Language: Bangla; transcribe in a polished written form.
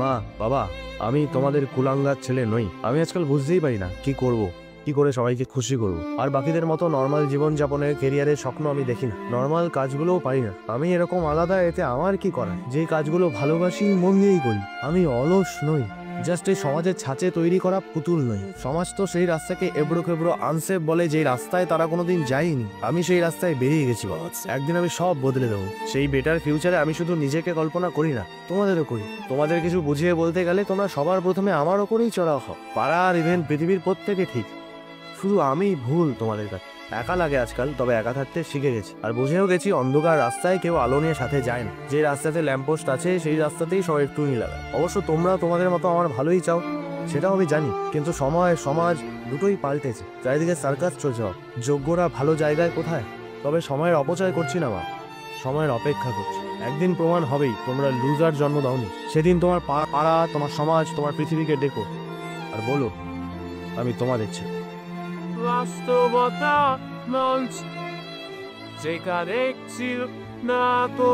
মা, বাবা, আমি তোমাদের কুলাঙ্গার ছেলে নই। আমি আজকাল বুঝতেই পারি না কি করব, কি করে সবাইকে খুশি করব। আর বাকিদের মতো নর্মাল জীবনযাপনের কেরিয়ারের স্বপ্ন আমি দেখি না, নর্মাল কাজগুলোও পারি না। আমি এরকম আলাদা, এতে আমার কি করা? যে কাজগুলো ভালোবাসি মন দিয়েই করি। আমি অলস নই, জাস্ট এই সমাজের ছাঁচে তৈরি করা পুতুল নই। সমাজ তো সেই রাস্তাকে এবড়ো খেবড়ো আনসেফ বলে, যেই রাস্তায় তারা কোনোদিন যায়নি। আমি সেই রাস্তায় বেরিয়ে গেছি বাবা। একদিন আমি সব বদলে দেবো। সেই বেটার ফিউচারে আমি শুধু নিজেকে কল্পনা করি না, তোমাদেরও করি। তোমাদের কিছু বুঝিয়ে বলতে গেলে তোমরা সবার প্রথমে আমার ওপরেই চড়াও হও। পাড়া আর ইভেন পৃথিবীর প্রত্যেকে ঠিক, শুধু আমি ভুল তোমাদের কাছে। একা লাগে আজকাল, তবে একা থাকতে শিখে গেছি। আর বুঝেও গেছি অন্ধকার রাস্তায় কেউ আলো নিয়ে সাথে যায় না। যে রাস্তাতে ল্যাম্পপোস্ট আছে সেই রাস্তাতেই সবাই একটুনি লাগায়। অবশ্য তোমরা তোমাদের মতো আমার ভালোই চাও, সেটাও আমি জানি। কিন্তু সময় সমাজ দুটোই পাল্টেছে। চারিদিকে সার্কাস চলছে। যোগ্যরা ভালো জায়গায় কোথায়? তবে সময়ের অপচয় করছি না মা, সময়ের অপেক্ষা করছি। একদিন প্রমাণ হবেই তোমরা লুজার জন্ম দাওনি। সেদিন তোমার পাড়া, তোমার সমাজ, তোমার পৃথিবীকে ডেকো আর বলো আমি তোমাদের ছেলে। বাস্তবতা মঞ্চ যেখানে ছিল না তো